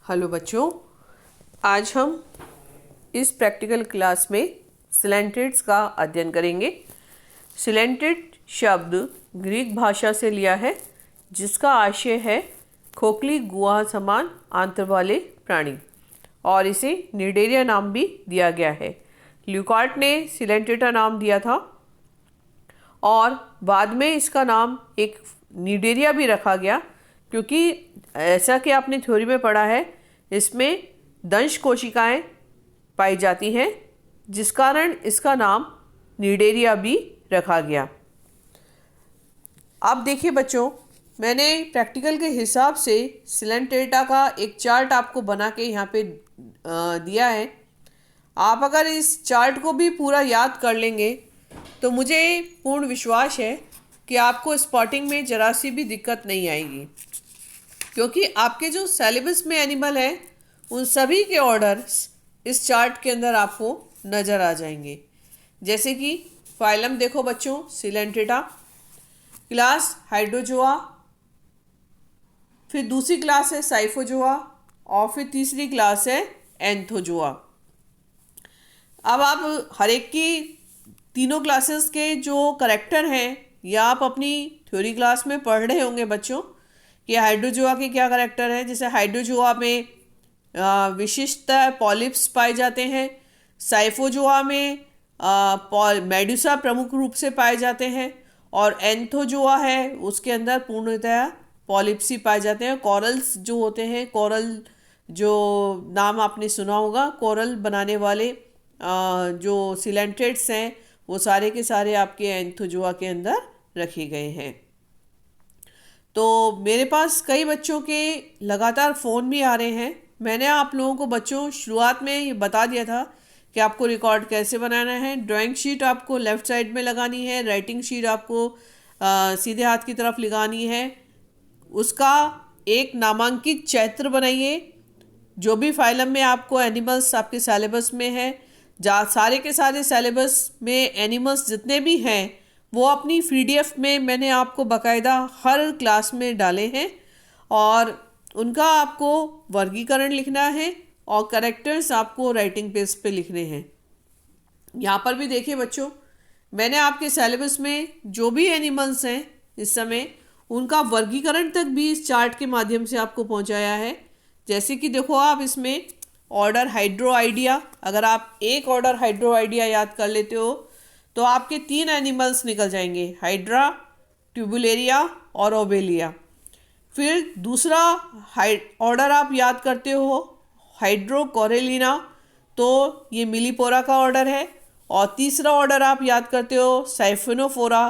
Hello बच्चों, आज हम इस प्रैक्टिकल क्लास में सिलेंट्रेट्स का अध्ययन करेंगे। सिलेंट्रेट शब्द ग्रीक भाषा से लिया है, जिसका आशय है खोखली गुहा समान आंत्र वाले प्राणी, और इसे निडेरिया नाम भी दिया गया है। ल्यूकार्ट ने सिलेंट्रेटा नाम दिया था और बाद में इसका नाम एक निडेरिया भी रखा गया, क्योंकि ऐसा कि आपने थ्योरी में पढ़ा है, इसमें दंश कोशिकाएं पाई जाती हैं, जिस कारण इसका नाम निडेरिया भी रखा गया। अब देखिए बच्चों, मैंने प्रैक्टिकल के हिसाब से सिलेंट्रेटा का एक चार्ट आपको बना के यहाँ पे दिया है। आप अगर इस चार्ट को भी पूरा याद कर लेंगे तो मुझे पूर्ण विश्वास है कि आपको स्पॉटिंग में जरा सी भी दिक्कत नहीं आएगी, क्योंकि आपके जो सिलेबस में एनिमल है उन सभी के ऑर्डर्स इस चार्ट के अंदर आपको नज़र आ जाएंगे। जैसे कि फाइलम देखो बच्चों, सिलेंट्रेटा, क्लास हाइड्रोजोआ, फिर दूसरी क्लास है साइफोजोआ, और फिर तीसरी क्लास है एंथोजोआ। अब आप हर एक की तीनों क्लासेस के जो करेक्टर हैं या आप अपनी थ्योरी क्लास में पढ़ रहे होंगे बच्चों कि हाइड्रोजोआ के क्या करेक्टर हैं। जैसे हाइड्रोजोआ में विशिष्ट पॉलिप्स पाए जाते हैं, साइफोजोआ में मेडुसा प्रमुख रूप से पाए जाते हैं, और एंथोजोआ है उसके अंदर पूर्णतः पॉलिप्स ही पाए जाते हैं। कोरल्स जो होते हैं, कोरल जो नाम आपने सुना होगा, कोरल बनाने वाले जो सिलेंट्रेट्स हैं वो सारे के सारे आपके एंथोजोआ के अंदर रखे गए हैं। तो मेरे पास कई बच्चों के लगातार फ़ोन भी आ रहे हैं। मैंने आप लोगों को बच्चों शुरुआत में ये बता दिया था कि आपको रिकॉर्ड कैसे बनाना है। ड्राइंग शीट आपको लेफ़्ट साइड में लगानी है, राइटिंग शीट आपको सीधे हाथ की तरफ लगानी है। उसका एक नामांकित चित्र बनाइए। जो भी फाइलम में आपको एनिमल्स आपके सिलेबस में है, सारे के सारे सिलेबस में एनिमल्स जितने भी हैं वो अपनी पीडीएफ में मैंने आपको बाकायदा हर क्लास में डाले हैं, और उनका आपको वर्गीकरण लिखना है और करेक्टर्स आपको राइटिंग पेज पे लिखने हैं। यहाँ पर भी देखिए बच्चों, मैंने आपके सिलेबस में जो भी एनिमल्स हैं इस समय उनका वर्गीकरण तक भी इस चार्ट के माध्यम से आपको पहुँचाया है। जैसे कि देखो, आप इसमें ऑर्डर हाइड्रो आइडिया, अगर आप एक ऑर्डर हाइड्रो आइडिया याद कर लेते हो तो आपके 3 एनिमल्स निकल जाएंगे, हाइड्रा, ट्यूबुलेरिया और ओबेलिया। फिर दूसरा ऑर्डर आप याद करते हो हाइड्रो कोरेलिना, तो ये मिलीपोरा का ऑर्डर है। और तीसरा ऑर्डर आप याद करते हो साइफिनोफोरा,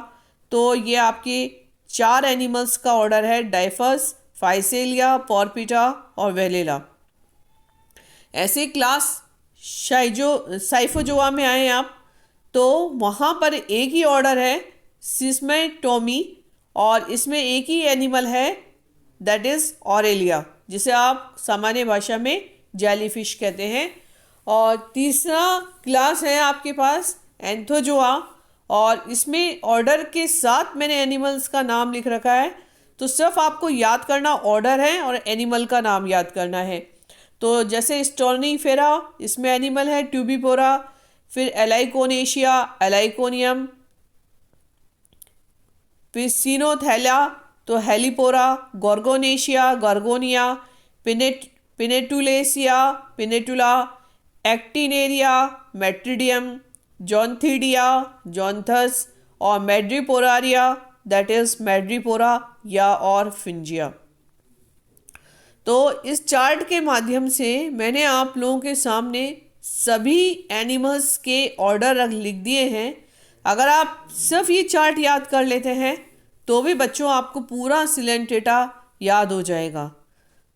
तो ये आपके 4 एनिमल्स का ऑर्डर है, डाइफस, फाइसेलिया, पॉर्पिटा और वेलेला। ऐसे क्लास साइफोजोआ में आए आप तो वहाँ पर एक ही ऑर्डर है सिस्मेटोमी, और इसमें एक ही एनिमल है, दैट इज़ ऑरेलिया, जिसे आप सामान्य भाषा में जेलीफिश कहते हैं। और तीसरा क्लास है आपके पास एंथोजोआ, और इसमें ऑर्डर के साथ मैंने एनिमल्स का नाम लिख रखा है। तो सिर्फ आपको याद करना ऑर्डर है और एनिमल का नाम याद करना है। तो जैसे स्टोर्नीफेरा, इसमें एनिमल है ट्यूबिपोरा, फिर एलाइकोनेशिया, एलाइकोनियम, फिर सीनोथैला तो हेलिपोरा, गोर्गोनेशिया, गोर्गोनिया, पिनेटुलेसिया, पिनेटुला, एक्टिनेरिया, मेट्रिडियम, जॉन्थिडिया, जॉन्थस, और मैड्रिपोरारिया, दैट इज़ मैड्रिपोरा या और फिंजिया। तो इस चार्ट के माध्यम से मैंने आप लोगों के सामने सभी एनिमल्स के ऑर्डर लिख दिए हैं। अगर आप सिर्फ ये चार्ट याद कर लेते हैं तो भी बच्चों आपको पूरा सिलेंट्रेटा याद हो जाएगा।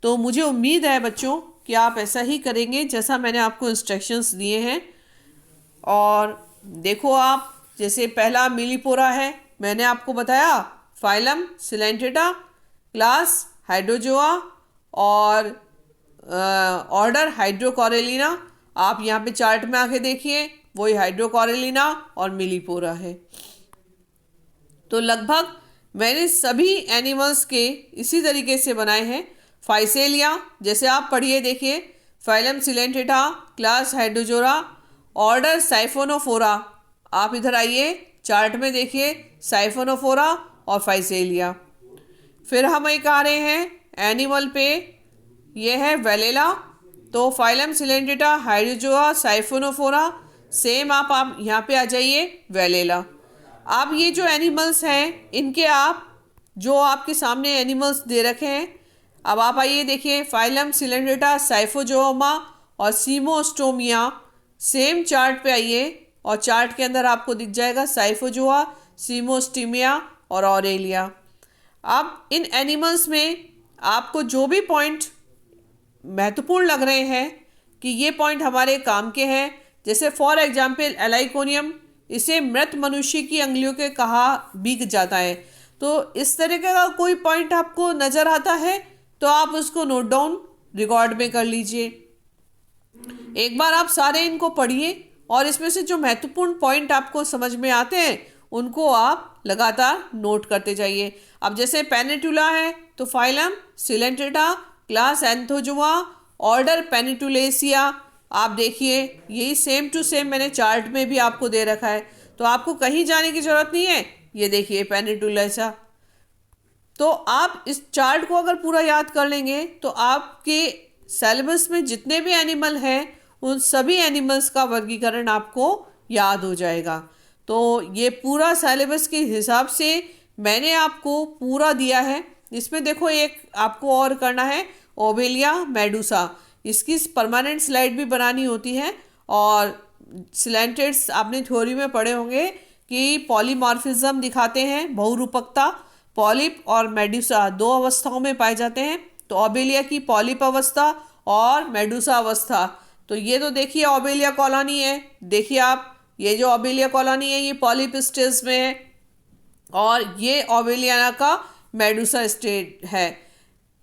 तो मुझे उम्मीद है बच्चों कि आप ऐसा ही करेंगे जैसा मैंने आपको इंस्ट्रक्शंस दिए हैं। और देखो, आप जैसे पहला मिलीपोरा है, मैंने आपको बताया फाइलम सिलेंट्रेटा, क्लास हाइड्रोजोआ और ऑर्डर हाइड्रोकोरेलिना। आप यहाँ पे चार्ट में आके देखिए, वही हाइड्रोकोरेलिना और मिलीपोरा है। तो लगभग मैंने सभी एनिमल्स के इसी तरीके से बनाए हैं। फाइसेलिया जैसे आप पढ़िए, देखिए, phylum Coelenterata, class Hydrozoa, order Siphonophora. आप इधर आइए, चार्ट में देखिए साइफोनोफोरा और फाइसेलिया। फिर हम एक आ रहे हैं एनिमल पे, ये है वेलेला। तो phylum Coelenterata, Hydrozoa, siphonophora, same आप यहाँ पे आ जाइए वेलेला। अब ये जो एनिमल्स हैं इनके आप जो आपके सामने एनिमल्स दे रखे हैं, अब आप आइए देखिए, फाइलम सिलेंटेटा, साइफोजोमा और सीमोस्टोमिया। सेम चार्ट पे आइए और चार्ट के अंदर आपको दिख जाएगा साइफोजोआ, सीमोस्टीमिया और ऑरेलिया। अब इन एनिमल्स में आपको जो भी पॉइंट महत्वपूर्ण लग रहे हैं कि ये पॉइंट हमारे काम के हैं, जैसे फॉर एग्जाम्पल एलाइकोनियम, इसे मृत मनुष्य की अंगुलियों के कहा भी जाता है। तो इस तरीके का कोई पॉइंट आपको नज़र आता है तो आप उसको नोट डाउन रिकॉर्ड में कर लीजिए। एक बार आप सारे इनको पढ़िए और इसमें से जो महत्वपूर्ण पॉइंट आपको समझ में आते हैं उनको आप लगातार नोट करते जाइए। अब जैसे पेनिटुला है तो फाइलम सिलेंटेटा, क्लास एंथोजुआ, ऑर्डर पेनिटुलेसिया। आप देखिए यही सेम टू सेम मैंने चार्ट में भी आपको दे रखा है, तो आपको कहीं जाने की ज़रूरत नहीं है। ये देखिए पेनिटुलेसा। तो आप इस चार्ट को अगर पूरा याद कर लेंगे तो आपके सिलेबस में जितने भी एनिमल हैं उन सभी एनिमल्स का वर्गीकरण आपको याद हो जाएगा। तो ये पूरा सिलेबस के हिसाब से मैंने आपको पूरा दिया है। इसमें देखो एक आपको और करना है, ओबेलिया मेडुसा। इसकी परमानेंट स्लाइड भी बनानी होती है। और सिलेंटेड्स आपने थ्योरी में पढ़े होंगे कि पॉलीमॉर्फिज्म दिखाते हैं, बहुरूपकता। पॉलिप और मेडुसा दो अवस्थाओं में पाए जाते हैं। तो ओबेलिया की पॉलिप अवस्था और मेडुसा अवस्था। तो ये तो देखिए ओबेलिया कॉलोनी है, देखिए आप, ये जो ओबेलिया कॉलोनी है ये पॉलिप स्टेज में है और ये ओबेलिया का मेडुसा स्टेज है।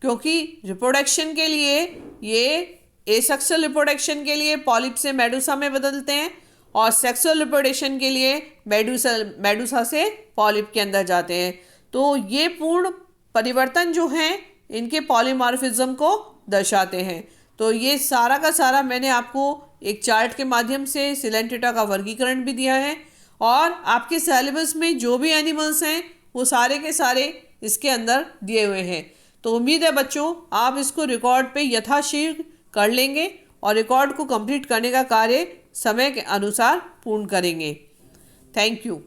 क्योंकि रिप्रोडक्शन के लिए ये एसेक्सुअल रिप्रोडक्शन के लिए पॉलिप से मेडुसा में बदलते हैं और सेक्सुअल रिप्रोडक्शन के लिए मेडुसा से पॉलिप के अंदर जाते हैं। तो ये पूर्ण परिवर्तन जो हैं इनके पॉलीमॉर्फिज्म को दर्शाते हैं। तो ये सारा का सारा मैंने आपको एक चार्ट के माध्यम से सिलेंटेटा का वर्गीकरण भी दिया है और आपके सिलेबस में जो भी एनिमल्स हैं वो सारे के सारे इसके अंदर दिए हुए हैं। तो उम्मीद है बच्चों आप इसको रिकॉर्ड पे यथाशीघ्र कर लेंगे और रिकॉर्ड को कंप्लीट करने का कार्य समय के अनुसार पूर्ण करेंगे। Thank you.